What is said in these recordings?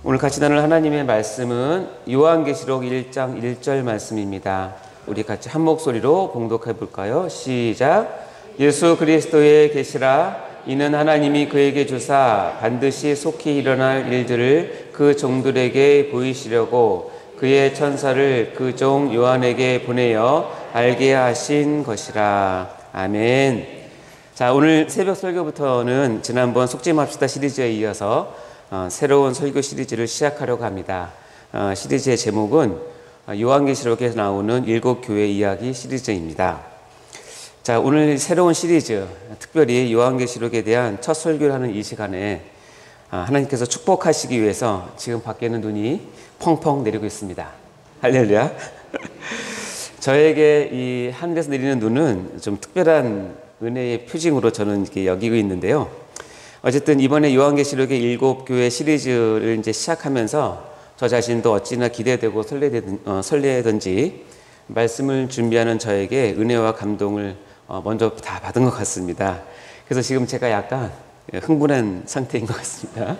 오늘 같이 나눌 하나님의 말씀은 요한계시록 1장 1절 말씀입니다. 우리 같이 한 목소리로 봉독해 볼까요? 시작. 예수 그리스도의 계시라. 이는 하나님이 그에게 주사 반드시 속히 일어날 일들을 그 종들에게 보이시려고 그의 천사를 그 종 요한에게 보내어 알게 하신 것이라. 아멘. 자, 오늘 새벽 설교부터는 지난번 속죄합시다 시리즈에 이어서 새로운 설교 시리즈를 시작하려고 합니다. 시리즈의 제목은 요한계시록에 나오는 7교회 이야기 시리즈입니다. 자, 오늘 새로운 시리즈, 특별히 요한계시록에 대한 첫 설교를 하는 이 시간에 하나님께서 축복하시기 위해서 지금 밖에는 눈이 펑펑 내리고 있습니다. 할렐루야. 저에게 이 하늘에서 내리는 눈은 좀 특별한 은혜의 표징으로 저는 이렇게 여기고 있는데요. 어쨌든 이번에 요한계시록의 7교회 시리즈를 이제 시작하면서 저 자신도 어찌나 기대되고 설레든지 말씀을 준비하는 저에게 은혜와 감동을 먼저 다 받은 것 같습니다. 그래서 지금 제가 약간 흥분한 상태인 것 같습니다.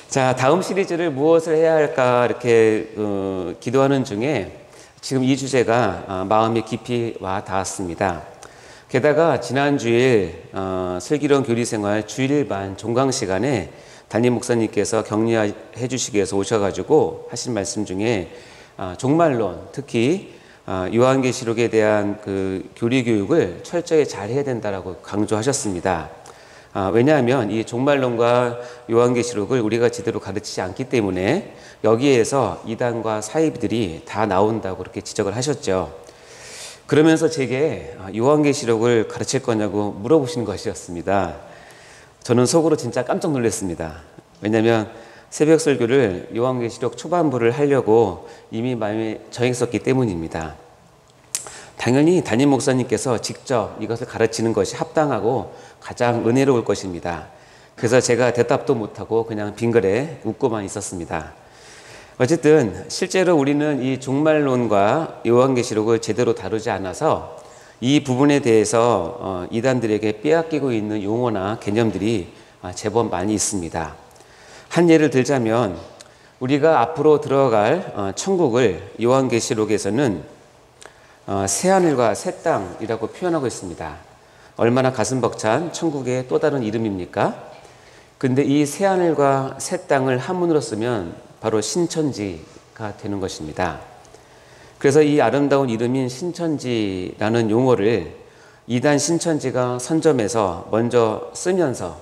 자, 다음 시리즈를 무엇을 해야 할까 이렇게 기도하는 중에 지금 이 주제가 마음에 깊이 와 닿았습니다. 게다가 지난 주일 슬기로운 교리생활 주일반 종강 시간에 담임 목사님께서 격려해 주시기 위해서 오셔가지고 하신 말씀 중에 종말론, 특히 요한계시록에 대한 그 교리 교육을 철저히 잘 해야 된다라고 강조하셨습니다. 왜냐하면 이 종말론과 요한계시록을 우리가 제대로 가르치지 않기 때문에 여기에서 이단과 사이비들이 다 나온다고 그렇게 지적을 하셨죠. 그러면서 제게 요한계시록을 가르칠 거냐고 물어보시는 것이었습니다. 저는 속으로 진짜 깜짝 놀랐습니다. 왜냐하면 새벽 설교를 요한계시록 초반부를 하려고 이미 마음에 정했었기 때문입니다. 당연히 담임 목사님께서 직접 이것을 가르치는 것이 합당하고 가장 은혜로울 것입니다. 그래서 제가 대답도 못하고 그냥 빙그레 웃고만 있었습니다. 어쨌든 실제로 우리는 이 종말론과 요한계시록을 제대로 다루지 않아서 이 부분에 대해서 이단들에게 빼앗기고 있는 용어나 개념들이 제법 많이 있습니다. 한 예를 들자면 우리가 앞으로 들어갈 천국을 요한계시록에서는 새하늘과 새 땅이라고 표현하고 있습니다. 얼마나 가슴 벅찬 천국의 또 다른 이름입니까? 근데 이 새하늘과 새 땅을 한문으로 쓰면 바로 신천지가 되는 것입니다. 그래서 이 아름다운 이름인 신천지라는 용어를 이단 신천지가 선점해서 먼저 쓰면서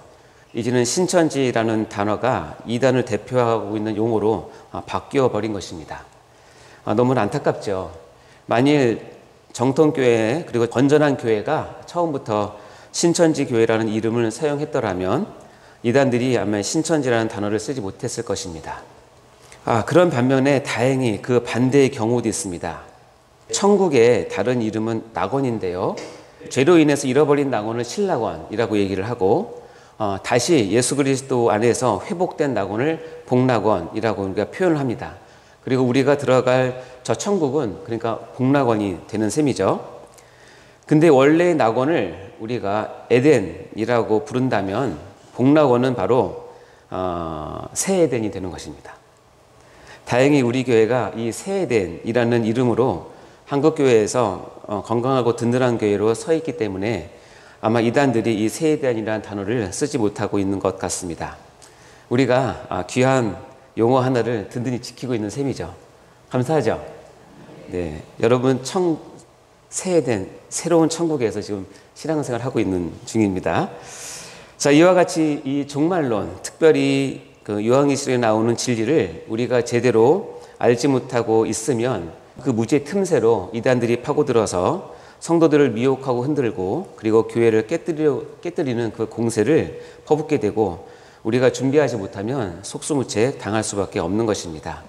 이제는 신천지라는 단어가 이단을 대표하고 있는 용어로 바뀌어 버린 것입니다. 너무 안타깝죠. 만일 정통교회 그리고 건전한 교회가 처음부터 신천지 교회라는 이름을 사용했더라면 이단들이 아마 신천지라는 단어를 쓰지 못했을 것입니다. 그런 반면에 다행히 그 반대의 경우도 있습니다. 천국의 다른 이름은 낙원인데요. 죄로 인해서 잃어버린 낙원을 신낙원이라고 얘기를 하고 다시 예수 그리스도 안에서 회복된 낙원을 복낙원이라고 우리가 표현을 합니다. 그리고 우리가 들어갈 저 천국은 그러니까 복낙원이 되는 셈이죠. 근데 원래의 낙원을 우리가 에덴이라고 부른다면 복낙원은 바로 새 에덴이 되는 것입니다. 다행히 우리 교회가 이 새 에덴이라는 이름으로 한국교회에서 건강하고 든든한 교회로 서 있기 때문에 아마 이단들이 이 새 에덴이라는 단어를 쓰지 못하고 있는 것 같습니다. 우리가 귀한 용어 하나를 든든히 지키고 있는 셈이죠. 감사하죠? 네, 여러분 새 에덴, 새로운 천국에서 지금 신앙생활을 하고 있는 중입니다. 자, 이와 같이 이 종말론, 특별히 그 요한계시록에 나오는 진리를 우리가 제대로 알지 못하고 있으면 그 무지의 틈새로 이단들이 파고들어서 성도들을 미혹하고 흔들고 그리고 교회를 깨뜨리는 그 공세를 퍼붓게 되고 우리가 준비하지 못하면 속수무책 당할 수밖에 없는 것입니다.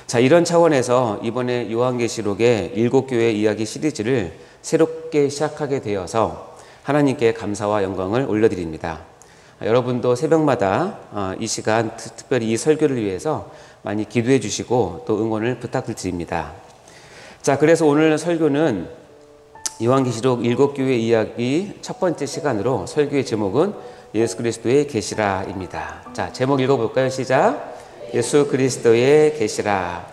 자, 이런 차원에서 이번에 요한계시록의 7교회 이야기 시리즈를 새롭게 시작하게 되어서 하나님께 감사와 영광을 올려드립니다. 여러분도 새벽마다 이 시간 특별히 이 설교를 위해서 많이 기도해 주시고 또 응원을 부탁드립니다. 자, 그래서 오늘 설교는 요한계시록 7교회 이야기 첫 번째 시간으로 설교의 제목은 예수 그리스도의 계시라입니다. 자, 제목 읽어볼까요? 시작. 예수 그리스도의 계시라.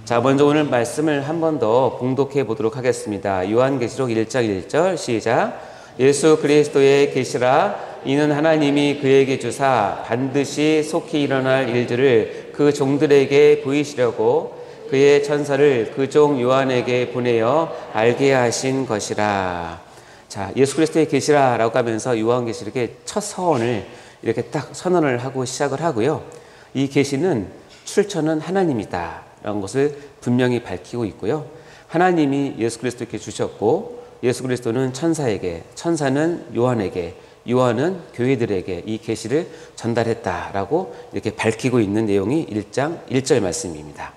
자, 먼저 오늘 말씀을 한 번 더 봉독해 보도록 하겠습니다. 요한계시록 1장 1절 시작. 예수 그리스도의 계시라. 이는 하나님이 그에게 주사 반드시 속히 일어날 일들을 그 종들에게 보이시려고 그의 천사를 그 종 요한에게 보내어 알게 하신 것이라. 자, 예수 그리스도의 계시라라고 하면서 요한계시록의 첫 서원을 이렇게 딱 선언을 하고 시작을 하고요. 이 계시는 출처는 하나님이다 라는 것을 분명히 밝히고 있고요. 하나님이 예수 그리스도께 주셨고 예수 그리스도는 천사에게, 천사는 요한에게, 요한은 교회들에게 이 계시를 전달했다라고 이렇게 밝히고 있는 내용이 1장 1절 말씀입니다.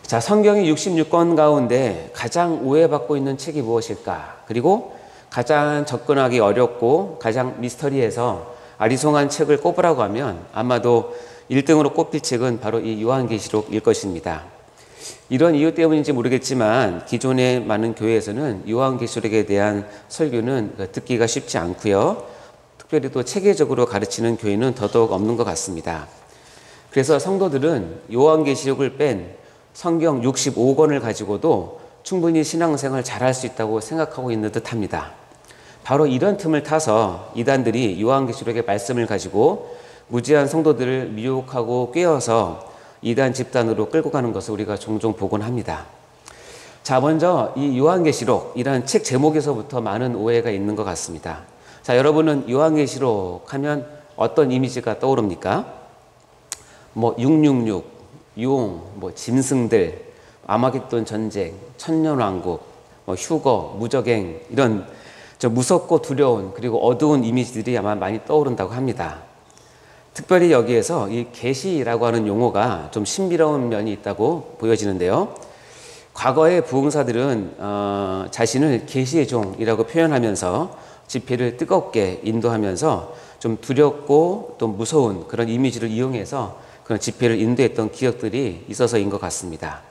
자, 성경이 66권 가운데 가장 오해받고 있는 책이 무엇일까? 그리고 가장 접근하기 어렵고 가장 미스터리해서 아리송한 책을 꼽으라고 하면 아마도 1등으로 꼽힐 책은 바로 이 요한계시록일 것입니다. 이런 이유 때문인지 모르겠지만 기존의 많은 교회에서는 요한계시록에 대한 설교는 듣기가 쉽지 않고요. 특별히 또 체계적으로 가르치는 교회는 더더욱 없는 것 같습니다. 그래서 성도들은 요한계시록을 뺀 성경 65권을 가지고도 충분히 신앙생활 잘할 수 있다고 생각하고 있는 듯합니다. 바로 이런 틈을 타서 이단들이 요한계시록의 말씀을 가지고 무지한 성도들을 미혹하고 꿰어서 이단 집단으로 끌고 가는 것을 우리가 종종 보곤 합니다. 자, 먼저 이 요한계시록이라는 책 제목에서부터 많은 오해가 있는 것 같습니다. 자, 여러분은 요한계시록 하면 어떤 이미지가 떠오릅니까? 666, 용, 짐승들, 아마겟돈 전쟁, 천년왕국, 휴거, 무적행 이런 무섭고 두려운 그리고 어두운 이미지들이 아마 많이 떠오른다고 합니다. 특별히 여기에서 이 계시라고 하는 용어가 좀 신비로운 면이 있다고 보여지는데요. 과거의 부흥사들은 자신을 계시의 종이라고 표현하면서 집회를 뜨겁게 인도하면서 좀 두렵고 또 무서운 그런 이미지를 이용해서 그런 집회를 인도했던 기억들이 있어서인 것 같습니다.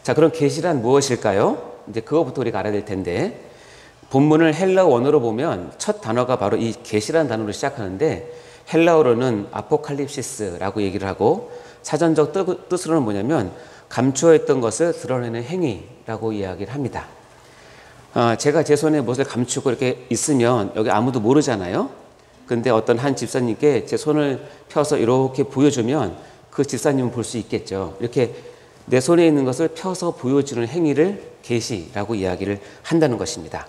자, 그럼 계시란 무엇일까요? 이제 그거부터 우리가 알아야 될 텐데 본문을 헬라어 원어로 보면 첫 단어가 바로 이 계시라는 단어로 시작하는데 헬라어로는 아포칼립시스라고 얘기를 하고 사전적 뜻으로는 뭐냐면 감추어 있던 것을 드러내는 행위라고 이야기를 합니다. 제가 제 손에 무엇을 감추고 이렇게 있으면 여기 아무도 모르잖아요. 근데 어떤 한 집사님께 제 손을 펴서 이렇게 보여주면 그 집사님은 볼 수 있겠죠. 이렇게 내 손에 있는 것을 펴서 보여주는 행위를 계시라고 이야기를 한다는 것입니다.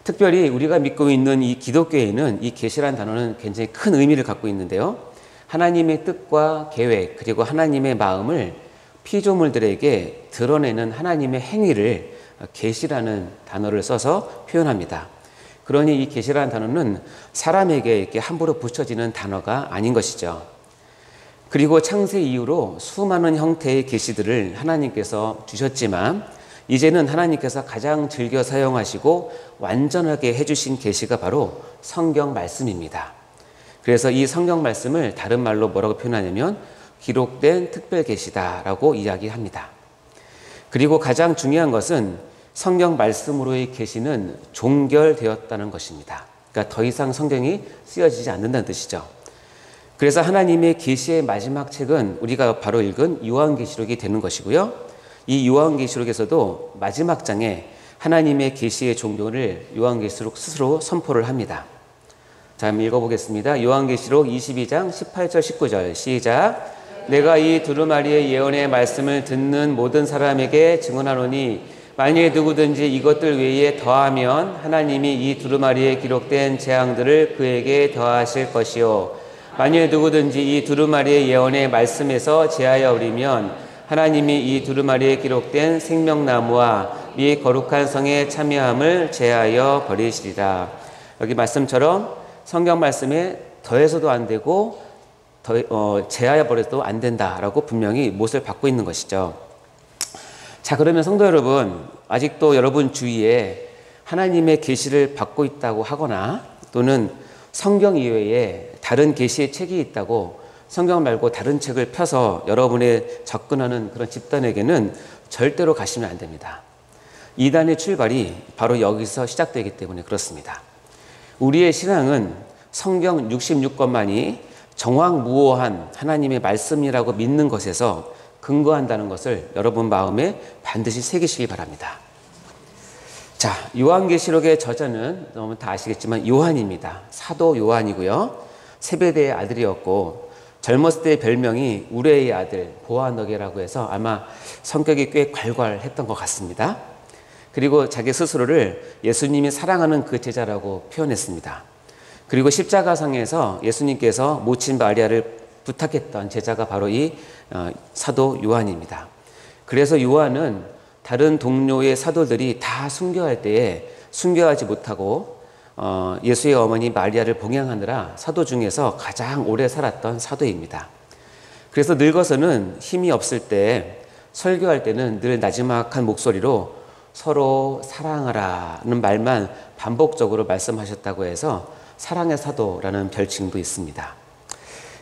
특별히 우리가 믿고 있는 이 기독교에는 이 계시라는 단어는 굉장히 큰 의미를 갖고 있는데요. 하나님의 뜻과 계획 그리고 하나님의 마음을 피조물들에게 드러내는 하나님의 행위를 계시라는 단어를 써서 표현합니다. 그러니 이 계시라는 단어는 사람에게 이렇게 함부로 붙여지는 단어가 아닌 것이죠. 그리고 창세 이후로 수많은 형태의 계시들을 하나님께서 주셨지만 이제는 하나님께서 가장 즐겨 사용하시고 완전하게 해주신 계시가 바로 성경 말씀입니다. 그래서 이 성경 말씀을 다른 말로 뭐라고 표현하냐면 기록된 특별 계시다라고 이야기합니다. 그리고 가장 중요한 것은 성경 말씀으로의 계시는 종결되었다는 것입니다. 그러니까 더 이상 성경이 쓰여지지 않는다는 뜻이죠. 그래서 하나님의 계시의 마지막 책은 우리가 바로 읽은 요한계시록이 되는 것이고요. 이 요한계시록에서도 마지막 장에 하나님의 계시의 종교를 요한계시록 스스로 선포를 합니다. 자, 한번 읽어보겠습니다. 요한계시록 22장 18절 19절 시작. 내가 이 두루마리의 예언의 말씀을 듣는 모든 사람에게 증언하노니 만일 누구든지 이것들 외에 더하면 하나님이 이 두루마리에 기록된 재앙들을 그에게 더하실 것이요 만일 누구든지 이 두루마리의 예언의 말씀에서 제하여 버리면 하나님이 이 두루마리에 기록된 생명나무와 이 거룩한 성의 참여함을 제하여 버리시리라. 여기 말씀처럼 성경 말씀에 더해서도 안 되고 제하여 버려도 안 된다라고 분명히 못을 받고 있는 것이죠. 자, 그러면 성도 여러분, 아직도 여러분 주위에 하나님의 계시를 받고 있다고 하거나 또는 성경 이외에 다른 계시의 책이 있다고 성경 말고 다른 책을 펴서 여러분의 접근하는 그런 집단에게는 절대로 가시면 안 됩니다. 이단의 출발이 바로 여기서 시작되기 때문에 그렇습니다. 우리의 신앙은 성경 66권만이 정확무오한 하나님의 말씀이라고 믿는 것에서 근거한다는 것을 여러분 마음에 반드시 새기시기 바랍니다. 자, 요한계시록의 저자는 너무 다 아시겠지만 요한입니다. 사도 요한이고요. 세베대의 아들이었고 젊었을 때의 별명이 우레의 아들 보아너게라고 해서 아마 성격이 꽤 괄괄했던 것 같습니다. 그리고 자기 스스로를 예수님이 사랑하는 그 제자라고 표현했습니다. 그리고 십자가상에서 예수님께서 모친 마리아를 부탁했던 제자가 바로 이 사도 요한입니다. 그래서 요한은 다른 동료의 사도들이 다 순교할 때에 순교하지 못하고 예수의 어머니 마리아를 봉양하느라 사도 중에서 가장 오래 살았던 사도입니다. 그래서 늙어서는 힘이 없을 때 설교할 때는 늘 나지막한 목소리로 서로 사랑하라는 말만 반복적으로 말씀하셨다고 해서 사랑의 사도라는 별칭도 있습니다.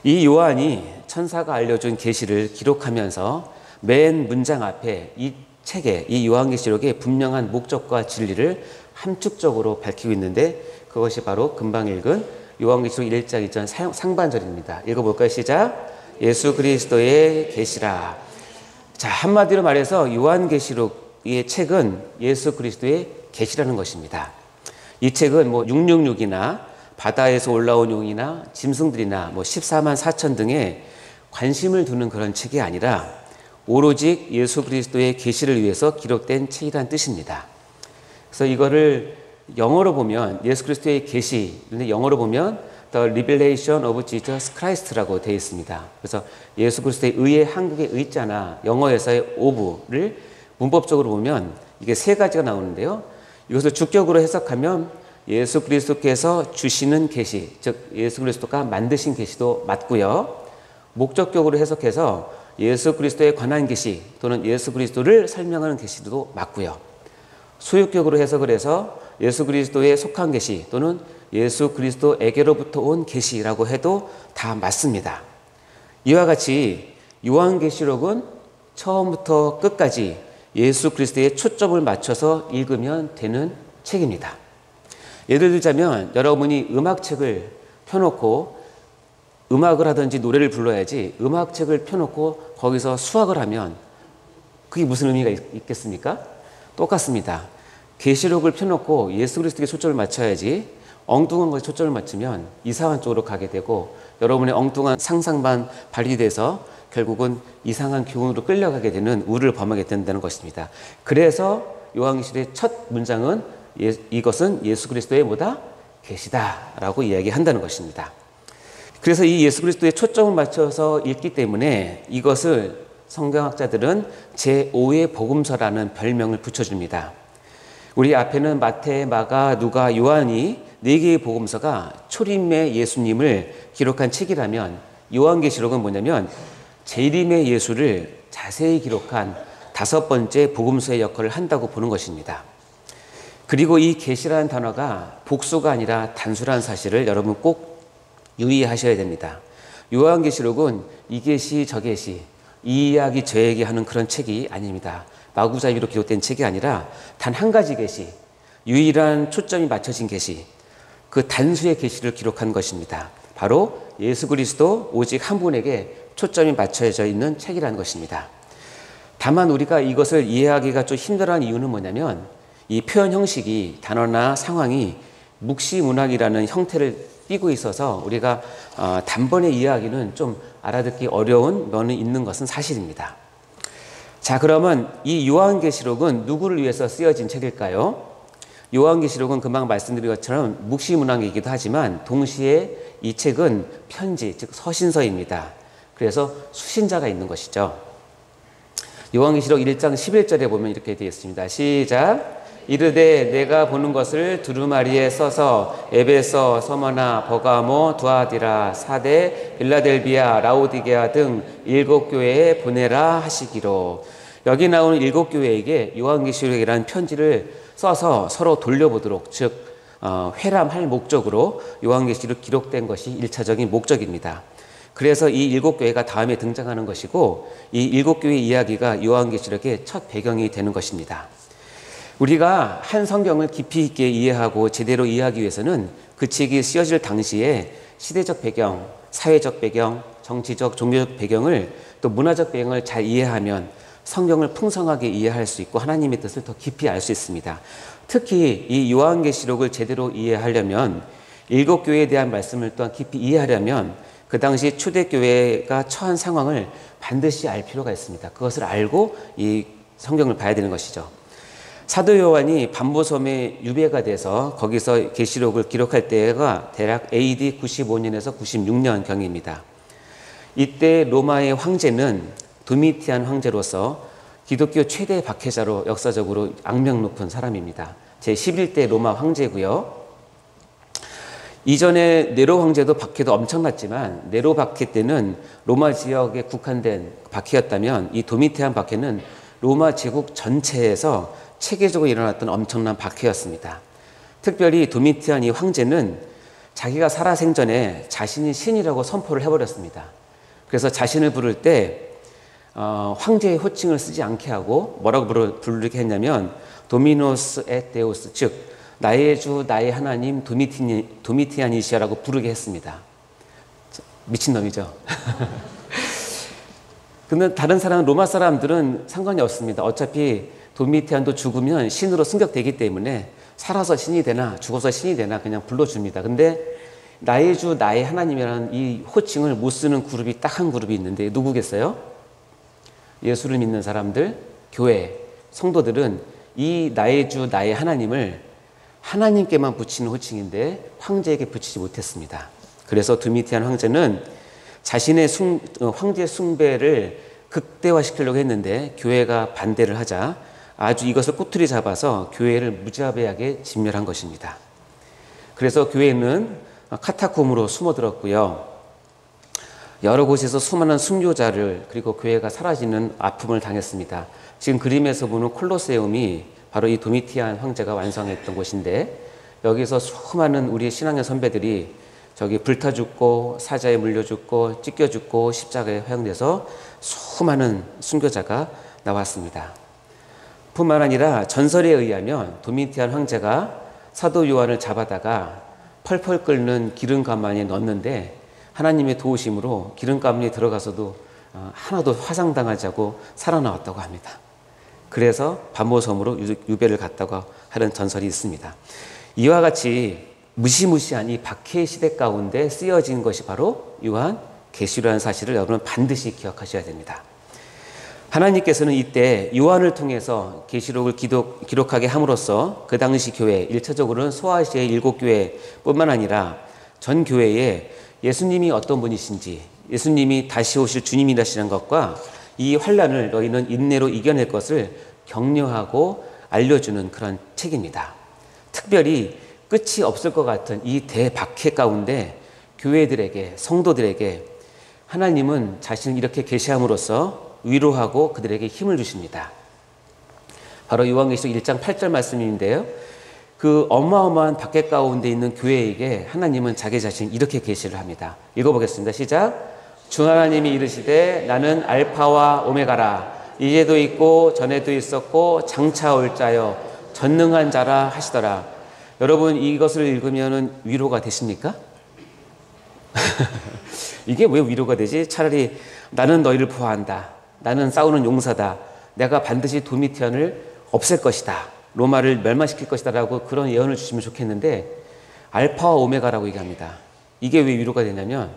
이 요한이 천사가 알려준 계시를 기록하면서 맨 문장 앞에 이 책에 이 요한계시록의 분명한 목적과 진리를 함축적으로 밝히고 있는데 그것이 바로 금방 읽은 요한계시록 1장 2절 상반절입니다. 읽어볼까요? 시작. 예수 그리스도의 계시라. 자, 한마디로 말해서 요한계시록의 책은 예수 그리스도의 계시라는 것입니다. 이 책은 666이나 바다에서 올라온 용이나 짐승들이나 14만 4천 등의 관심을 두는 그런 책이 아니라 오로지 예수 그리스도의 계시를 위해서 기록된 책이란 뜻입니다. 그래서 이거를 영어로 보면 예수 그리스도의 계시, 영어로 보면 The Revelation of Jesus Christ라고 되어 있습니다. 그래서 예수 그리스도의 의의 한국의 의자나 영어에서의 of를 문법적으로 보면 이게 세 가지가 나오는데요. 이것을 주격으로 해석하면 예수 그리스도께서 주시는 계시, 즉 예수 그리스도가 만드신 계시도 맞고요. 목적격으로 해석해서 예수 그리스도에 관한 계시 또는 예수 그리스도를 설명하는 계시도 맞고요. 소유격으로 해석을 해서 예수 그리스도에 속한 계시 또는 예수 그리스도에게로부터 온 계시라고 해도 다 맞습니다. 이와 같이 요한계시록은 처음부터 끝까지 예수 그리스도에 초점을 맞춰서 읽으면 되는 책입니다. 예를 들자면 여러분이 음악책을 펴놓고 음악을 하든지 노래를 불러야지 음악책을 펴놓고 거기서 수학을 하면 그게 무슨 의미가 있겠습니까? 똑같습니다. 계시록을 펴놓고 예수 그리스도에 초점을 맞춰야지 엉뚱한 것에 초점을 맞추면 이상한 쪽으로 가게 되고 여러분의 엉뚱한 상상만 발휘돼서 결국은 이상한 교훈으로 끌려가게 되는 우를 범하게 된다는 것입니다. 그래서 요한계시록의 첫 문장은 이것은 예수 그리스도의 뭐다? 계시다라고 이야기한다는 것입니다. 그래서 이 예수 그리스도의 초점을 맞춰서 읽기 때문에 이것을 성경학자들은 제5의 복음서라는 별명을 붙여줍니다. 우리 앞에는 마태, 마가, 누가, 요한이 4개의 복음서가 초림의 예수님을 기록한 책이라면 요한계시록은 뭐냐면 재림의 예수를 자세히 기록한 5번째 복음서의 역할을 한다고 보는 것입니다. 그리고 이 계시라는 단어가 복수가 아니라 단수라는 사실을 여러분 꼭 유의하셔야 됩니다. 요한계시록은 이 계시 저 계시 이 이야기 저 얘기 하는 그런 책이 아닙니다. 마구잡이로 기록된 책이 아니라 단 한 가지 계시, 유일한 초점이 맞춰진 계시, 그 단수의 계시를 기록한 것입니다. 바로 예수 그리스도 오직 한 분에게 초점이 맞춰져 있는 책이라는 것입니다. 다만 우리가 이것을 이해하기가 좀 힘들어하는 이유는 뭐냐면 이 표현 형식이 단어나 상황이 묵시문학이라는 형태를 띠고 있어서 우리가 단번에 이해하기는 좀 알아듣기 어려운 면이 있는 것은 사실입니다. 자, 그러면 이 요한계시록은 누구를 위해서 쓰여진 책일까요? 요한계시록은 금방 말씀드린 것처럼 묵시문학이기도 하지만 동시에 이 책은 편지, 즉 서신서입니다. 그래서 수신자가 있는 것이죠. 요한계시록 1장 11절에 보면 이렇게 되어 있습니다. 시작. 이르되 내가 보는 것을 두루마리에 써서 에베소, 서머나, 버가모, 두아디라, 사데, 빌라델비아, 라오디게아 등 7교회에 보내라 하시기로. 여기 나오는 7교회에게 요한계시록이라는 편지를 써서 서로 돌려보도록, 즉 회람할 목적으로 요한계시록 기록된 것이 1차적인 목적입니다. 그래서 이 7교회가 다음에 등장하는 것이고 이 7교회 이야기가 요한계시록의 첫 배경이 되는 것입니다. 우리가 한 성경을 깊이 있게 이해하고 제대로 이해하기 위해서는 그 책이 쓰여질 당시에 시대적 배경, 사회적 배경, 정치적, 종교적 배경을 또 문화적 배경을 잘 이해하면 성경을 풍성하게 이해할 수 있고 하나님의 뜻을 더 깊이 알 수 있습니다. 특히 이 요한계시록을 제대로 이해하려면 일곱 교회에 대한 말씀을 또한 깊이 이해하려면 그 당시 초대교회가 처한 상황을 반드시 알 필요가 있습니다. 그것을 알고 이 성경을 봐야 되는 것이죠. 사도 요한이 반모섬에 유배가 돼서 거기서 계시록을 기록할 때가 대략 AD 95년에서 96년 경입니다. 이때 로마의 황제는 도미티안 황제로서 기독교 최대 박해자로 역사적으로 악명 높은 사람입니다. 제11대 로마 황제고요. 이전에 네로 황제도 박해도 엄청났지만 네로 박해 때는 로마 지역에 국한된 박해였다면 이 도미티안 박해는 로마 제국 전체에서 체계적으로 일어났던 엄청난 박해였습니다. 특별히 도미티안 이 황제는 자기가 살아생전에 자신이 신이라고 선포를 해버렸습니다. 그래서 자신을 부를 때 황제의 호칭을 쓰지 않게 하고 뭐라고 부르게 했냐면 도미노스 et 데우스, 즉 나의 주 나의 하나님 도미티안이시라고 부르게 했습니다. 미친놈이죠. 근데 다른 사람, 로마 사람들은 상관이 없습니다. 어차피 도미티안도 죽으면 신으로 승격되기 때문에 살아서 신이 되나 죽어서 신이 되나 그냥 불러줍니다. 근데 나의 주 나의 하나님이라는 이 호칭을 못 쓰는 그룹이 딱 한 그룹이 있는데 누구겠어요? 예수를 믿는 사람들, 교회, 성도들은 이 나의 주 나의 하나님을 하나님께만 붙이는 호칭인데 황제에게 붙이지 못했습니다. 그래서 도미티안 황제는 자신의 황제 숭배를 극대화시키려고 했는데 교회가 반대를 하자 아주 이것을 꼬투리 잡아서 교회를 무자비하게 진멸한 것입니다. 그래서 교회는 카타콤으로 숨어들었고요. 여러 곳에서 수많은 순교자를 그리고 교회가 사라지는 아픔을 당했습니다. 지금 그림에서 보는 콜로세움이 바로 이 도미티안 황제가 완성했던 곳인데 여기서 수많은 우리 신앙의 선배들이 저기 불타 죽고 사자에 물려 죽고 찢겨 죽고 십자가에 회양돼서 수많은 순교자가 나왔습니다. 뿐만 아니라 전설에 의하면 도미티안 황제가 사도 요한을 잡아다가 펄펄 끓는 기름가마니에 넣었는데 하나님의 도우심으로 기름가마니에 들어가서도 하나도 화상당하지 않고 살아나왔다고 합니다. 그래서 반모섬으로 유배를 갔다고 하는 전설이 있습니다. 이와 같이 무시무시한 이 박해 시대 가운데 쓰여진 것이 바로 요한 계시록이라는 사실을 여러분은 반드시 기억하셔야 됩니다. 하나님께서는 이때 요한을 통해서 계시록을 기록하게 함으로써 그 당시 교회, 1차적으로는 소아시아의 7교회뿐만 아니라 전 교회에 예수님이 어떤 분이신지, 예수님이 다시 오실 주님이라시는 것과 이 환난을 너희는 인내로 이겨낼 것을 격려하고 알려주는 그런 책입니다. 특별히 끝이 없을 것 같은 이 대박해 가운데 교회들에게, 성도들에게 하나님은 자신을 이렇게 계시함으로써 위로하고 그들에게 힘을 주십니다. 바로 요한계시록 1장 8절 말씀인데요. 그 어마어마한 박해 가운데 있는 교회에게 하나님은 자기 자신을 이렇게 계시를 합니다. 읽어보겠습니다. 시작. 주 하나님이 이르시되 나는 알파와 오메가라. 이제도 있고 전에도 있었고 장차 올 자여 전능한 자라 하시더라. 여러분 이것을 읽으면 위로가 되십니까? 이게 왜 위로가 되지? 차라리 나는 너희를 보호한다. 나는 싸우는 용사다. 내가 반드시 도미티안을 없앨 것이다. 로마를 멸망시킬 것이다 라고 그런 예언을 주시면 좋겠는데 알파와 오메가라고 얘기합니다. 이게 왜 위로가 되냐면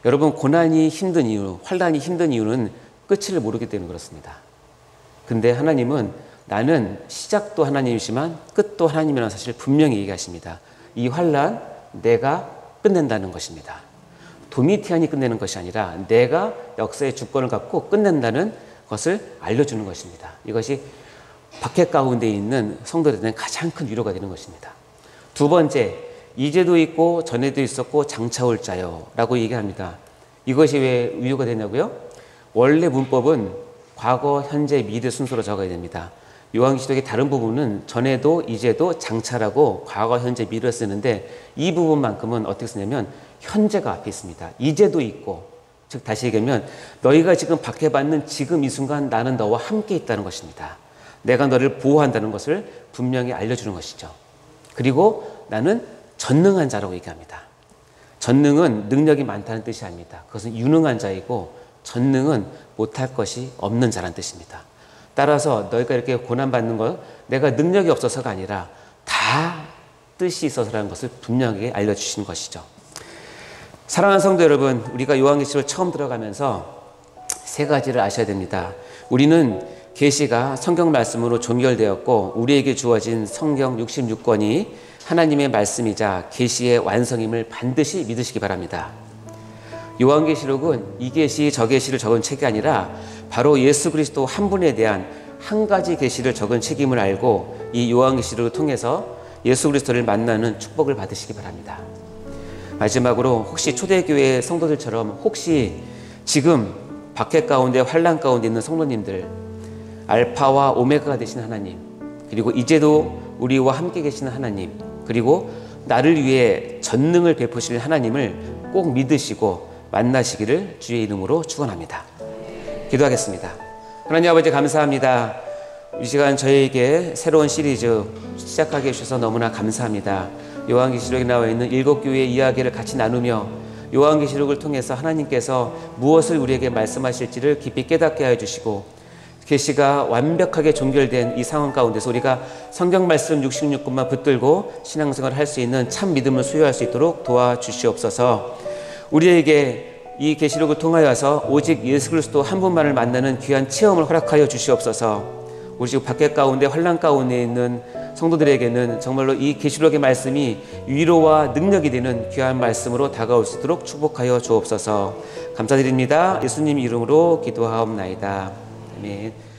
여러분 고난이 힘든 이유, 환난이 힘든 이유는 끝을 모르기 때문에 그렇습니다. 근데 하나님은 나는 시작도 하나님이시만 끝도 하나님이라는 사실을 분명히 얘기하십니다. 이 환난 내가 끝낸다는 것입니다. 도미티안이 끝내는 것이 아니라 내가 역사의 주권을 갖고 끝낸다는 것을 알려주는 것입니다. 이것이 박해 가운데 있는 성도들에게는 가장 큰 위로가 되는 것입니다. 두 번째, 이제도 있고 전에도 있었고 장차 올 자요 라고 얘기합니다. 이것이 왜 위로가 되냐고요? 원래 문법은 과거, 현재, 미래 순서로 적어야 됩니다. 요한계시록의 다른 부분은 전에도 이제도 장차라고 과거, 현재, 미래를 쓰는데 이 부분만큼은 어떻게 쓰냐면 현재가 앞에 있습니다. 이제도 있고, 즉 다시 얘기하면 너희가 지금 박해받는 지금 이 순간 나는 너와 함께 있다는 것입니다. 내가 너를 보호한다는 것을 분명히 알려주는 것이죠. 그리고 나는 전능한 자라고 얘기합니다. 전능은 능력이 많다는 뜻이 아닙니다. 그것은 유능한 자이고 전능은 못할 것이 없는 자라는 뜻입니다. 따라서 너희가 이렇게 고난받는 것 내가 능력이 없어서가 아니라 다 뜻이 있어서라는 것을 분명하게 알려주시는 것이죠. 사랑하는 성도 여러분, 우리가 요한계시록 처음 들어가면서 세 가지를 아셔야 됩니다. 우리는 계시가 성경 말씀으로 종결되었고 우리에게 주어진 성경 66권이 하나님의 말씀이자 계시의 완성임을 반드시 믿으시기 바랍니다. 요한계시록은 이 계시 저 계시를 적은 책이 아니라 바로 예수 그리스도 한 분에 대한 한 가지 계시를 적은 책임을 알고 이 요한계시록을 통해서 예수 그리스도를 만나는 축복을 받으시기 바랍니다. 마지막으로 혹시 초대교회 성도들처럼 혹시 지금 박해 가운데 환난 가운데 있는 성도님들, 알파와 오메가가 되신 하나님, 그리고 이제도 우리와 함께 계시는 하나님, 그리고 나를 위해 전능을 베푸실 하나님을 꼭 믿으시고 만나시기를 주의 이름으로 축원합니다. 기도하겠습니다. 하나님 아버지 감사합니다. 이 시간 저희에게 새로운 시리즈 시작하게 해주셔서 너무나 감사합니다. 요한계시록에 나와 있는 7교회의 이야기를 같이 나누며 요한계시록을 통해서 하나님께서 무엇을 우리에게 말씀하실지를 깊이 깨닫게 하여 주시고 계시가 완벽하게 종결된 이 상황 가운데서 우리가 성경 말씀 66권만 붙들고 신앙생활을 할 수 있는 참 믿음을 수여할 수 있도록 도와주시옵소서. 우리에게 이 계시록을 통하여서 오직 예수 그리스도 한 분만을 만나는 귀한 체험을 허락하여 주시옵소서. 우리 지금 밖에 가운데 환난 가운데 있는 성도들에게는 정말로 이 계시록의 말씀이 위로와 능력이 되는 귀한 말씀으로 다가올 수 있도록 축복하여 주옵소서. 감사드립니다. 예수님 이름으로 기도하옵나이다. 아멘.